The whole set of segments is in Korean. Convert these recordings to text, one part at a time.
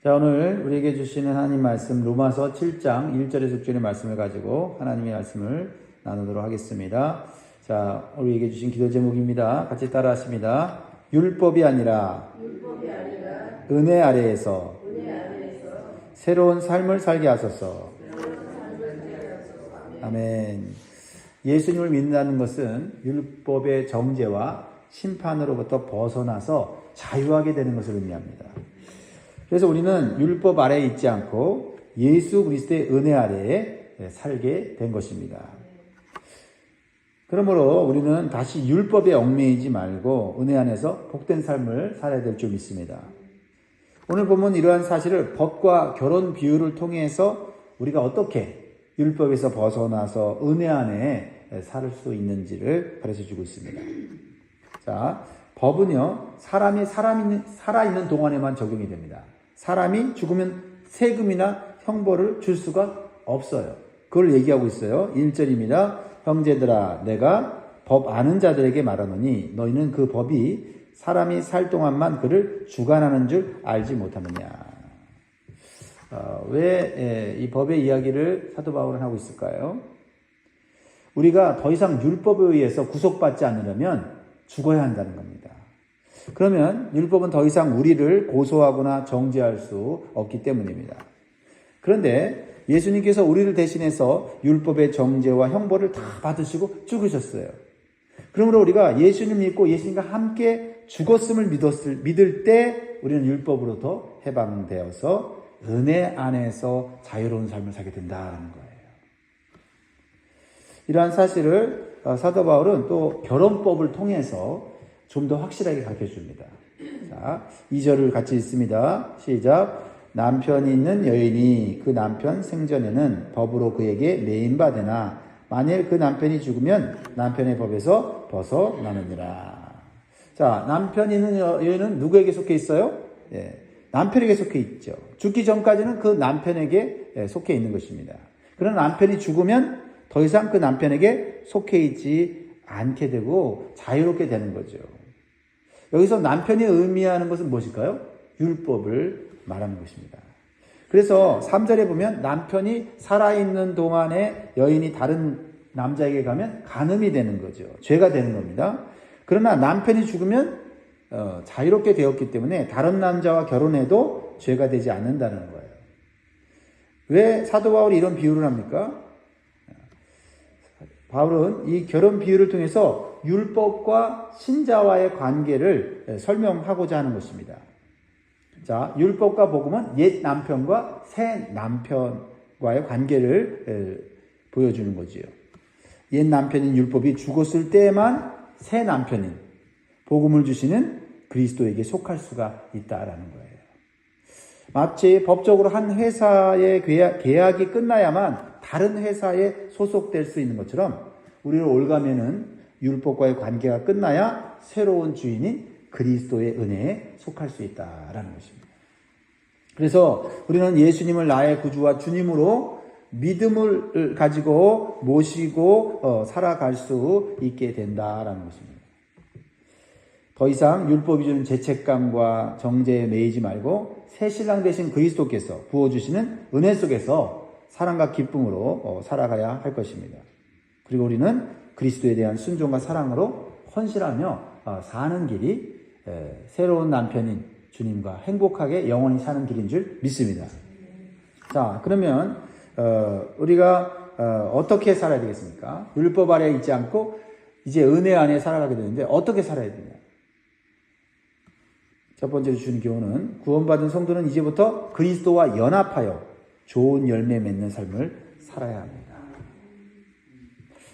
자, 오늘 우리에게 주시는 하나님 말씀 로마서 7장 1절에서 6절의 말씀을 가지고 하나님의 말씀을 나누도록 하겠습니다. 자, 우리에게 주신 기도 제목입니다. 같이 따라 하십니다. 율법이 아니라 은혜 아래에서 새로운 삶을 살게 하소서. 아멘. 예수님을 믿는다는 것은 율법의 정죄와 심판으로부터 벗어나서 자유하게 되는 것을 의미합니다. 그래서 우리는 율법 아래에 있지 않고 예수 그리스도의 은혜 아래에 살게 된 것입니다. 그러므로 우리는 다시 율법에 얽매이지 말고 은혜 안에서 복된 삶을 살아야 될 줄 믿습니다. 오늘 보면 이러한 사실을 법과 결혼 비유를 통해서 우리가 어떻게 율법에서 벗어나서 은혜 안에 살 수 있는지를 가르쳐주고 있습니다. 자, 법은요, 사람이 살아있는 동안에만 적용이 됩니다. 사람이 죽으면 세금이나 형벌을 줄 수가 없어요. 그걸 얘기하고 있어요. 1절입니다. 형제들아, 내가 법 아는 자들에게 말하노니 너희는 그 법이 사람이 살 동안만 그를 주관하는 줄 알지 못하느냐. 왜 이 법의 이야기를 사도 바울은 하고 있을까요? 우리가 더 이상 율법에 의해서 구속받지 않으려면 죽어야 한다는 겁니다. 그러면 율법은 더 이상 우리를 고소하거나 정죄할 수 없기 때문입니다. 그런데 예수님께서 우리를 대신해서 율법의 정죄와 형벌을 다 받으시고 죽으셨어요. 그러므로 우리가 예수님 믿고 예수님과 함께 죽었음을 믿을 때 우리는 율법으로부터 해방되어서 은혜 안에서 자유로운 삶을 살게 된다는 거예요. 이러한 사실을 사도 바울은 또 결혼법을 통해서 좀 더 확실하게 가르쳐 줍니다. 자, 2절을 같이 읽습니다. 시작. 남편이 있는 여인이 그 남편 생전에는 법으로 그에게 매인받으나 만일 그 남편이 죽으면 남편의 법에서 벗어나느니라. 자, 남편이 있는 여인은 누구에게 속해 있어요? 예, 남편에게 속해 있죠. 죽기 전까지는 그 남편에게 속해 있는 것입니다. 그러나 남편이 죽으면 더 이상 그 남편에게 속해 있지 않게 되고 자유롭게 되는 거죠. 여기서 남편이 의미하는 것은 무엇일까요? 율법을 말하는 것입니다. 그래서 3절에 보면 남편이 살아있는 동안에 여인이 다른 남자에게 가면 간음이 되는 거죠. 죄가 되는 겁니다. 그러나 남편이 죽으면 자유롭게 되었기 때문에 다른 남자와 결혼해도 죄가 되지 않는다는 거예요. 왜 사도 바울이 이런 비유를 합니까? 바울은 이 결혼 비유를 통해서 율법과 신자와의 관계를 설명하고자 하는 것입니다. 자, 율법과 복음은 옛 남편과 새 남편과의 관계를 보여주는 거지요. 옛 남편인 율법이 죽었을 때만 새 남편인 복음을 주시는 그리스도에게 속할 수가 있다라는 거예요. 마치 법적으로 한 회사의 계약이 끝나야만 다른 회사에 소속될 수 있는 것처럼 우리를 올가매는 율법과의 관계가 끝나야 새로운 주인인 그리스도의 은혜에 속할 수 있다라는 것입니다. 그래서 우리는 예수님을 나의 구주와 주님으로 믿음을 가지고 모시고 살아갈 수 있게 된다라는 것입니다. 더 이상 율법이 주는 죄책감과 정죄에 매이지 말고 새 신랑 되신 그리스도께서 부어주시는 은혜 속에서 사랑과 기쁨으로 살아가야 할 것입니다. 그리고 우리는 그리스도에 대한 순종과 사랑으로 헌신하며 사는 길이 새로운 남편인 주님과 행복하게 영원히 사는 길인 줄 믿습니다. 자, 그러면 우리가 어떻게 살아야 되겠습니까? 율법 아래에 있지 않고 이제 은혜 안에 살아가게 되는데 어떻게 살아야 되냐? 첫 번째로 주는 교훈은 구원받은 성도는 이제부터 그리스도와 연합하여 좋은 열매 맺는 삶을 살아야 합니다.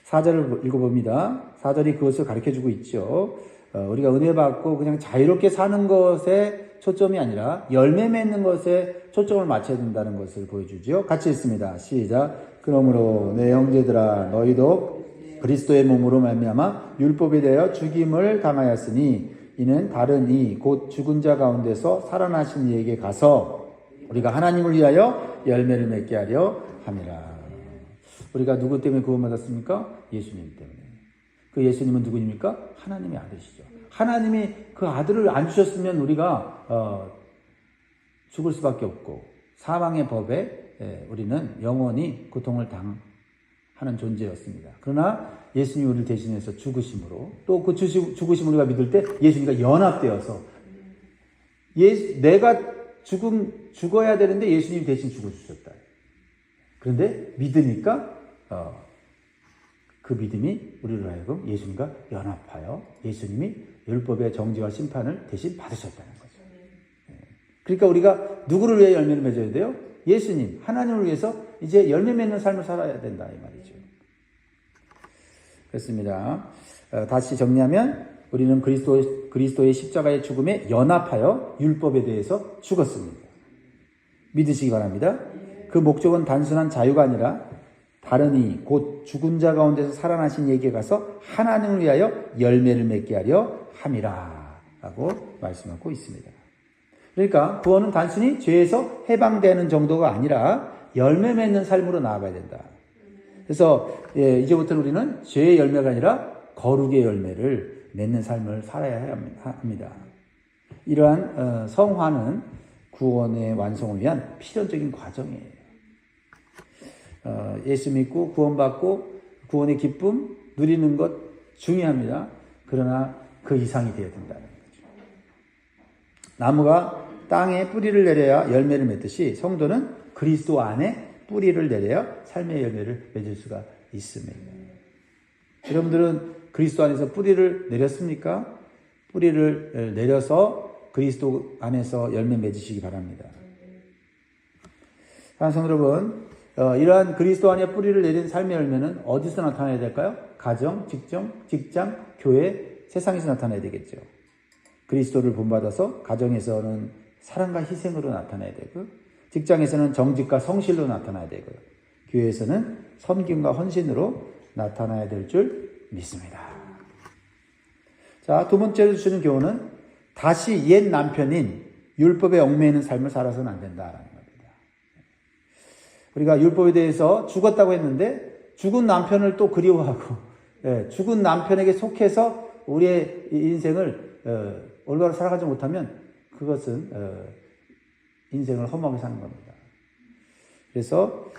4절을 읽어봅니다. 4절이 그것을 가르쳐주고 있죠. 우리가 은혜 받고 그냥 자유롭게 사는 것에 초점이 아니라 열매 맺는 것에 초점을 맞춰야 된다는 것을 보여주죠. 같이 읽습니다. 시작. 그러므로 내 형제들아 너희도 그리스도의 몸으로 말미암아 율법에 대하여 죽임을 당하였으니 이는 다른 이 곧 죽은 자 가운데서 살아나신 이에게 가서 우리가 하나님을 위하여 열매를 맺게 하려 함이라. 우리가 누구 때문에 구원받았습니까? 예수님 때문에. 그 예수님은 누구입니까? 하나님의 아들이시죠. 하나님이 그 아들을 안 주셨으면 우리가 죽을 수밖에 없고 사망의 법에 우리는 영원히 고통을 당하는 존재였습니다. 그러나 예수님이 우리를 대신해서 죽으심으로 또 그 죽으심을 우리가 믿을 때 예수님과 연합되어서 내가 죽어야 되는데 예수님이 대신 죽어주셨다. 그런데 믿으니까 그 믿음이 우리를 하여금 예수님과 연합하여 예수님이 율법의 정죄와 심판을 대신 받으셨다는 거죠. 그러니까 우리가 누구를 위해 열매를 맺어야 돼요? 예수님, 하나님을 위해서 이제 열매 맺는 삶을 살아야 된다 이 말이죠. 그렇습니다. 다시 정리하면 우리는 그리스도의 십자가의 죽음에 연합하여 율법에 대해서 죽었습니다. 믿으시기 바랍니다. 그 목적은 단순한 자유가 아니라 다른 이 곧 죽은 자 가운데서 살아나신 이에게 가서 하나님을 위하여 열매를 맺게 하려 함이라 라고 말씀하고 있습니다. 그러니까 구원은 단순히 죄에서 해방되는 정도가 아니라 열매 맺는 삶으로 나아가야 된다. 그래서 이제부터는 우리는 죄의 열매가 아니라 거룩의 열매를 맺는 삶을 살아야 합니다. 이러한 성화는 구원의 완성을 위한 필연적인 과정이에요. 예수 믿고 구원받고 구원의 기쁨 누리는 것 중요합니다. 그러나 그 이상이 되어야 된다는 거죠. 나무가 땅에 뿌리를 내려야 열매를 맺듯이 성도는 그리스도 안에 뿌리를 내려야 삶의 열매를 맺을 수가 있습니다. 여러분들은 그리스도 안에서 뿌리를 내렸습니까? 뿌리를 내려서 그리스도 안에서 열매 맺으시기 바랍니다. 사랑하는 성도 여러분, 이러한 그리스도 안에 뿌리를 내린 삶의 열매는 어디서 나타나야 될까요? 가정, 직장, 교회, 세상에서 나타나야 되겠죠. 그리스도를 본받아서 가정에서는 사랑과 희생으로 나타나야 되고, 직장에서는 정직과 성실로 나타나야 되고요. 교회에서는 섬김과 헌신으로 나타나야 될 줄 믿습니다. 자, 두 번째로 주시는 교훈은 다시 옛 남편인 율법에 얽매이는 삶을 살아서는 안 된다라는 겁니다. 우리가 율법에 대해서 죽었다고 했는데 죽은 남편을 또 그리워하고 죽은 남편에게 속해서 우리의 인생을 올바로 살아가지 못하면 그것은 인생을 허무하게 사는 겁니다. 그래서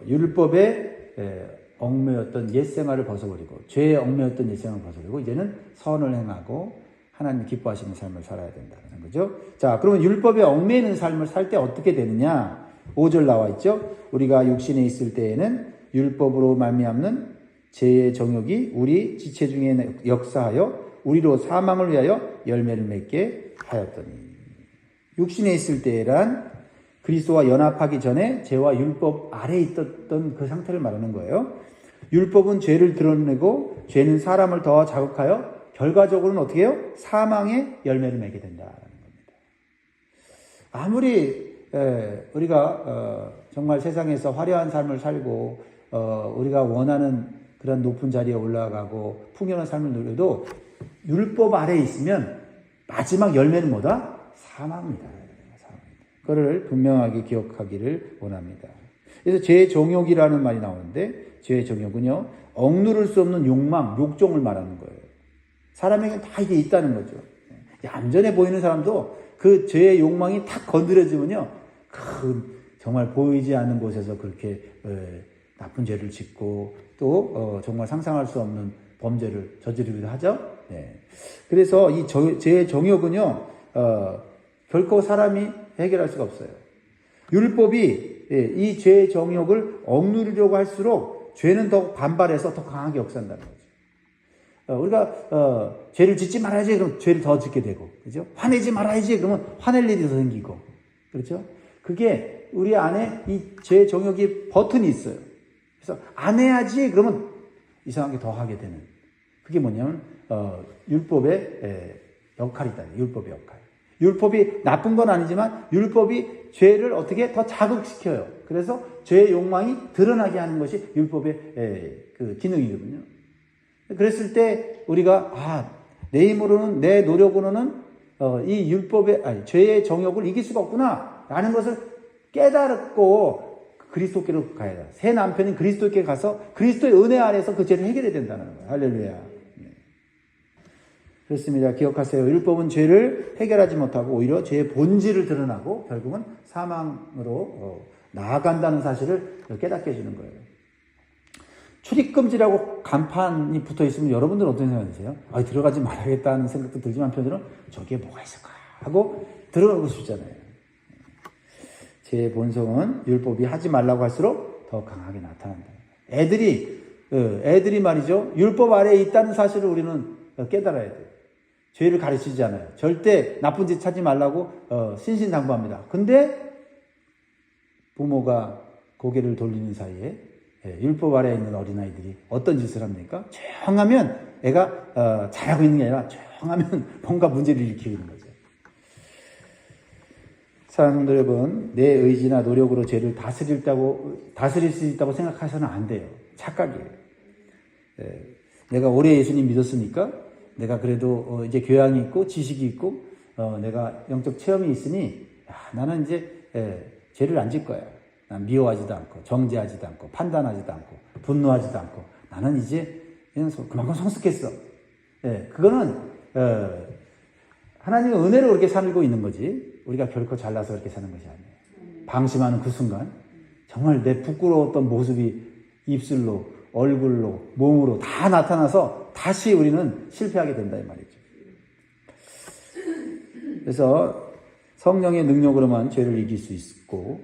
율법에 얽매였던 옛생활을 벗어버리고 죄에 얽매였던 옛생활을 벗어버리고 이제는 선을 행하고 하나님 기뻐하시는 삶을 살아야 된다는 거죠. 자, 그러면 율법에 얽매이는 삶을 살 때 어떻게 되느냐? 5절 나와 있죠. 우리가 육신에 있을 때에는 율법으로 말미암는 죄의 정욕이 우리 지체 중에 역사하여 우리로 사망을 위하여 열매를 맺게 하였더니. 육신에 있을 때란 그리스도와 연합하기 전에 죄와 율법 아래에 있었던 그 상태를 말하는 거예요. 율법은 죄를 드러내고 죄는 사람을 더 자극하여 결과적으로는 어떻게 해요? 사망의 열매를 맺게 된다는 겁니다. 아무리 우리가 정말 세상에서 화려한 삶을 살고 우리가 원하는 그런 높은 자리에 올라가고 풍요한 삶을 누려도 율법 아래에 있으면 마지막 열매는 뭐다? 사망입니다. 그거를 분명하게 기억하기를 원합니다. 그래서 죄의 정욕이라는 말이 나오는데 죄의 정욕은요, 억누를 수 없는 욕망, 욕종을 말하는 거예요. 사람에게 다 이게 있다는 거죠. 얌전해 보이는 사람도 그 죄의 욕망이 탁 건드려지면요, 정말 보이지 않는 곳에서 그렇게 나쁜 죄를 짓고 또 정말 상상할 수 없는 범죄를 저지르기도 하죠. 네. 그래서 이 죄의 정욕은요, 결코 사람이 해결할 수가 없어요. 율법이 이 죄의 정욕을 억누르려고 할수록 죄는 더 반발해서 더 강하게 역사한다는 거죠. 우리가 죄를 짓지 말아야지 그럼 죄를 더 짓게 되고, 그죠? 화내지 말아야지 그러면 화낼 일이 더 생기고, 그렇죠? 그게 우리 안에 이 죄의 정욕이 버튼이 있어요. 그래서 안 해야지 그러면 이상하게 더 하게 되는. 그게 뭐냐면 율법의 역할이 있다. 율법의 역할. 율법이 나쁜 건 아니지만 율법이 죄를 어떻게 더 자극시켜요. 그래서 죄의 욕망이 드러나게 하는 것이 율법의 그 기능이거든요. 그랬을 때 우리가 내 힘으로는, 내 노력으로는 이 죄의 정욕을 이길 수가 없구나 라는 것을 깨달고 그리스도께로 가야 돼요. 새 남편인 그리스도께 가서 그리스도의 은혜 아래서 그 죄를 해결해야 된다는 거예요. 할렐루야. 그렇습니다. 기억하세요. 율법은 죄를 해결하지 못하고 오히려 죄의 본질을 드러나고 결국은 사망으로 나아간다는 사실을 깨닫게 해주는 거예요. 출입금지라고 간판이 붙어 있으면 여러분들은 어떤 생각이세요? 들어가지 말아야겠다는 생각도 들지만 한편으로는 저기에 뭐가 있을까 하고 들어가고 싶잖아요. 제 본성은 율법이 하지 말라고 할수록 더 강하게 나타난다. 애들이 말이죠. 율법 아래에 있다는 사실을 우리는 깨달아야 돼요. 죄를 가르치지 않아요. 절대 나쁜 짓 하지 말라고 신신당부합니다. 근데 부모가 고개를 돌리는 사이에 율법 아래에 있는 어린아이들이 어떤 짓을 합니까? 조용하면 애가 잘하고 있는 게 아니라 조용하면 뭔가 문제를 일으키고 있는 거죠. 사랑하는 성도 여러분, 내 의지나 노력으로 죄를 다스릴 수 있다고 생각하셔서는 안 돼요. 착각이에요. 내가 오래 예수님 믿었으니까 내가 그래도 이제 교양이 있고 지식이 있고 내가 영적 체험이 있으니 나는 이제 죄를 안 질 거야. 난 미워하지도 않고 정죄하지도 않고 판단하지도 않고 분노하지도 않고 나는 이제 그만큼 성숙했어. 그거는 하나님의 은혜로 그렇게 살고 있는 거지 우리가 결코 잘나서 그렇게 사는 것이 아니에요. 방심하는 그 순간 정말 내 부끄러웠던 모습이 입술로 얼굴로 몸으로 다 나타나서 다시 우리는 실패하게 된다 이 말이죠. 그래서 성령의 능력으로만 죄를 이길 수 있고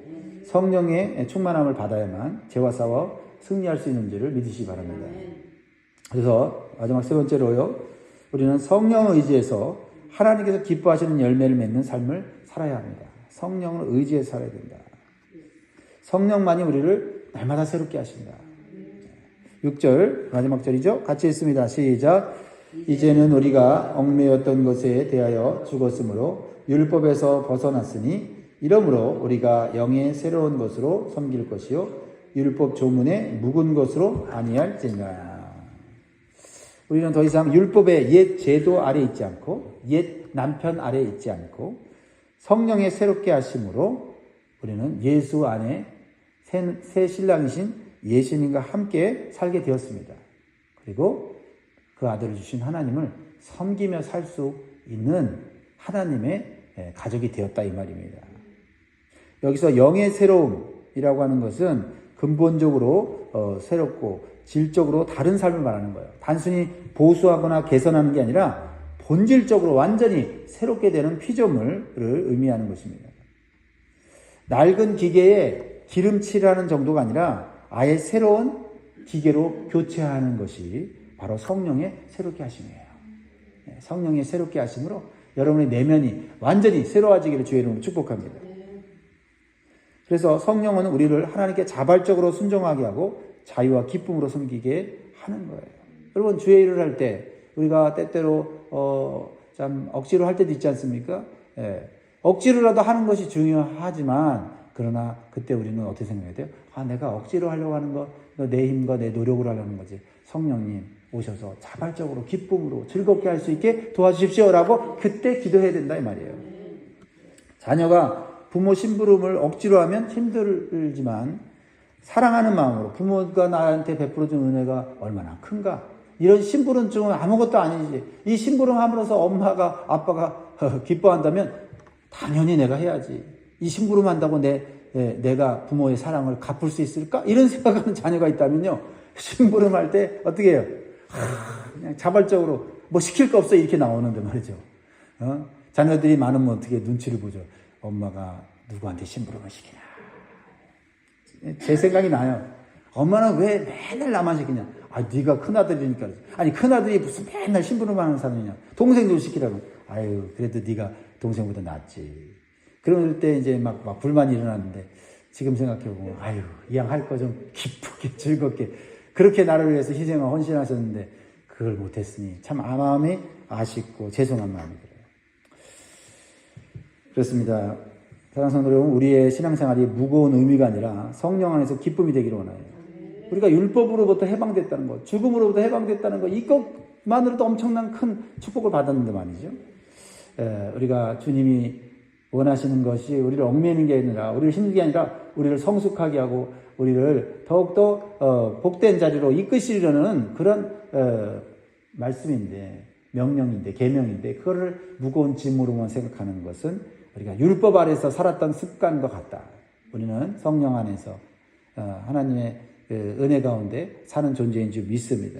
성령의 충만함을 받아야만 죄와 싸워 승리할 수 있는지를 믿으시기 바랍니다. 그래서 마지막 세 번째로요. 우리는 성령을 의지해서 하나님께서 기뻐하시는 열매를 맺는 삶을 살아야 합니다. 성령을 의지해서 살아야 된다. 성령만이 우리를 날마다 새롭게 하신다. 6절 마지막 절이죠. 같이 읽습니다. 시작. 이제는 우리가 얽매였던 것에 대하여 죽었으므로 율법에서 벗어났으니 이러므로 우리가 영의 새로운 것으로 섬길 것이요 율법 조문의 묵은 것으로 아니할지니라. 우리는 더 이상 율법의 옛 제도 아래 있지 않고 옛 남편 아래 있지 않고 성령의 새롭게 하심으로 우리는 예수 안에 새 신랑이신 예수님과 함께 살게 되었습니다. 그리고 그 아들을 주신 하나님을 섬기며 살 수 있는 하나님의 가족이 되었다 이 말입니다. 여기서 영의 새로움이라고 하는 것은 근본적으로 새롭고 질적으로 다른 삶을 말하는 거예요. 단순히 보수하거나 개선하는 게 아니라 본질적으로 완전히 새롭게 되는 피조물을 의미하는 것입니다. 낡은 기계에 기름칠하는 정도가 아니라 아예 새로운 기계로 교체하는 것이 바로 성령의 새롭게 하심이에요. 성령의 새롭게 하심으로 여러분의 내면이 완전히 새로워지기를 주의 이름으로 축복합니다. 그래서 성령은 우리를 하나님께 자발적으로 순종하게 하고 자유와 기쁨으로 섬기게 하는 거예요. 여러분 주의 일을 할 때 우리가 때때로 참 억지로 할 때도 있지 않습니까? 억지로라도 하는 것이 중요하지만 그러나 그때 우리는 어떻게 생각해야 돼요? 내가 억지로 하려고 하는 거 내 힘과 내 노력으로 하려는 거지. 성령님 오셔서 자발적으로 기쁨으로 즐겁게 할 수 있게 도와주십시오라고 그때 기도해야 된다 이 말이에요. 자녀가 부모 심부름을 억지로 하면 힘들지만 사랑하는 마음으로 부모가 나한테 베풀어준 은혜가 얼마나 큰가. 이런 심부름증은 아무것도 아니지. 이 심부름 함으로써 엄마가 아빠가 기뻐한다면 당연히 내가 해야지. 이 심부름 한다고 내가 부모의 사랑을 갚을 수 있을까? 이런 생각하는 자녀가 있다면요. 심부름할 때 어떻게 해요? 그냥 자발적으로 뭐 시킬 거 없어 이렇게 나오는데 말이죠. 자녀들이 많으면 어떻게 눈치를 보죠. 엄마가 누구한테 심부름을 시키냐. 제 생각이 나요. 엄마는 왜 맨날 나만 시키냐. 네가 큰아들이니까. 아니 큰아들이 무슨 맨날 심부름하는 사람이냐. 동생도 시키라고. 그래도 네가 동생보다 낫지. 그럴 때 이제 막 불만이 일어났는데 지금 생각해보면 이왕 할 거 좀 기쁘게 즐겁게 그렇게 나를 위해서 희생과 헌신하셨는데 그걸 못했으니 참 마음이 아쉽고 죄송한 마음이 들어요. 그렇습니다. 사랑하는 성도 여러분, 우리의 신앙생활이 무거운 의미가 아니라 성령 안에서 기쁨이 되기를 원해요. 우리가 율법으로부터 해방됐다는 것, 죽음으로부터 해방됐다는 것, 이것만으로도 엄청난 큰 축복을 받았는데 말이죠. 우리가 주님이 원하시는 것이 우리를 얽매이는 게 아니라 우리를 힘든 게 아니라 우리를 성숙하게 하고 우리를 더욱더 복된 자리로 이끄시려는 그런 말씀인데 명령인데, 계명인데 그거를 무거운 짐으로만 생각하는 것은 우리가 율법 아래서 살았던 습관과 같다. 우리는 성령 안에서 하나님의 은혜 가운데 사는 존재인 줄 믿습니다.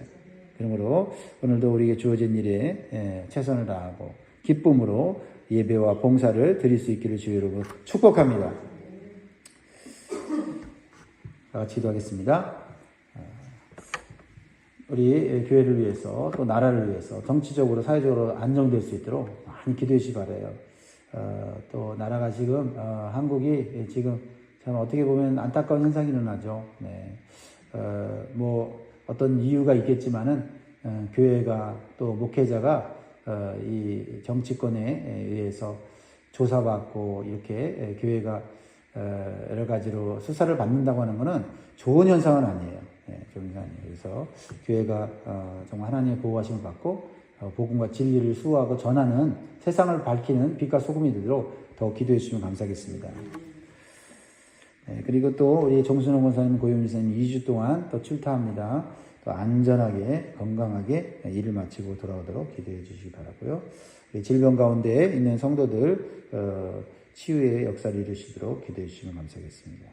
그러므로 오늘도 우리에게 주어진 일에 최선을 다하고 기쁨으로 예배와 봉사를 드릴 수 있기를 주의 이름으로 축복합니다. 다 같이 기도하겠습니다. 우리 교회를 위해서 또 나라를 위해서 정치적으로 사회적으로 안정될 수 있도록 많이 기도해 주시기 바라요. 또 나라가 지금 한국이 지금 참 어떻게 보면 안타까운 현상이 일어나죠. 네. 뭐 어떤 이유가 있겠지만은 교회가 또 목회자가 이 정치권에 의해서 조사받고 이렇게 교회가 여러 가지로 수사를 받는다고 하는 것은 좋은 현상은 아니에요. 네, 좋은 현상이 아니에요. 그래서 교회가 정말 하나님의 보호하심을 받고 복음과 진리를 수호하고 전하는 세상을 밝히는 빛과 소금이 되도록 더 기도해 주시면 감사하겠습니다. 네, 그리고 또 우리 정순호 권사님, 고유미 선생님 2주 동안 또 출타합니다. 또 안전하게 건강하게 일을 마치고 돌아오도록 기도해 주시기 바라고요. 질병 가운데 있는 성도들 치유의 역사를 이루시도록 기도해 주시면 감사하겠습니다.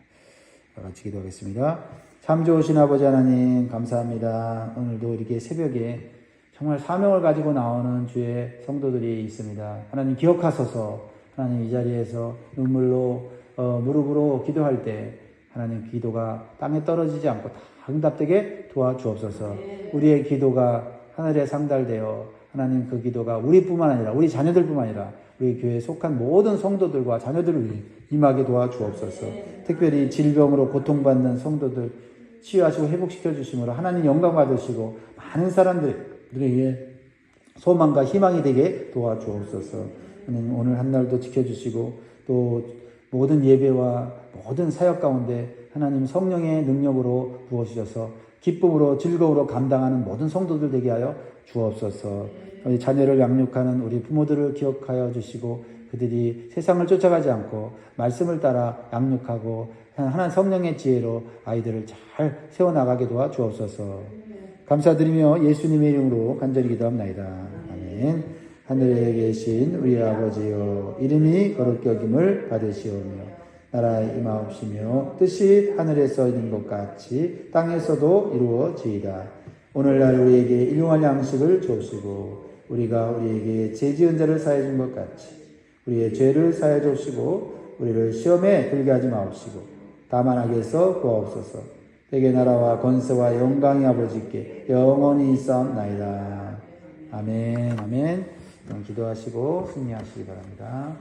같이 기도하겠습니다. 참 좋으신 아버지 하나님 감사합니다. 오늘도 이렇게 새벽에 정말 사명을 가지고 나오는 주의 성도들이 있습니다. 하나님 기억하소서. 하나님 이 자리에서 눈물로 무릎으로 기도할 때 하나님 기도가 땅에 떨어지지 않고 다 응답되게 도와주옵소서. 우리의 기도가 하늘에 상달되어 하나님 그 기도가 우리뿐만 아니라 우리 자녀들뿐만 아니라 우리 교회에 속한 모든 성도들과 자녀들을 위해 임하게 도와주옵소서. 특별히 질병으로 고통받는 성도들 치유하시고 회복시켜 주심으로 하나님 영광 받으시고 많은 사람들에게 소망과 희망이 되게 도와주옵소서. 하나님 오늘 한 날도 지켜주시고 또 모든 예배와 모든 사역 가운데 하나님 성령의 능력으로 부어주셔서 기쁨으로 즐거움으로 감당하는 모든 성도들 되게 하여 주옵소서. 우리 자녀를 양육하는 우리 부모들을 기억하여 주시고 그들이 세상을 쫓아가지 않고 말씀을 따라 양육하고 하나님 성령의 지혜로 아이들을 잘 세워나가게 도와주옵소서. 감사드리며 예수님의 이름으로 간절히 기도합나이다. 아멘. 하늘에 계신 우리 아버지여 이름이 거룩히 여김을 받으시오며 나라의 임하옵시며 뜻이 하늘에서 이룬 것 같이 땅에서도 이루어지이다. 오늘날 우리에게 일용할 양식을 주시고 우리가 우리에게 죄 지은 자를 사해 준 것 같이 우리의 죄를 사해 주시고 우리를 시험에 들게 하지 마옵시고 다만 악에서 구하옵소서. 대개 나라와 권세와 영광이 아버지께 영원히 있사옵나이다. 아멘. 아멘. 기도하시고 승리하시기 바랍니다.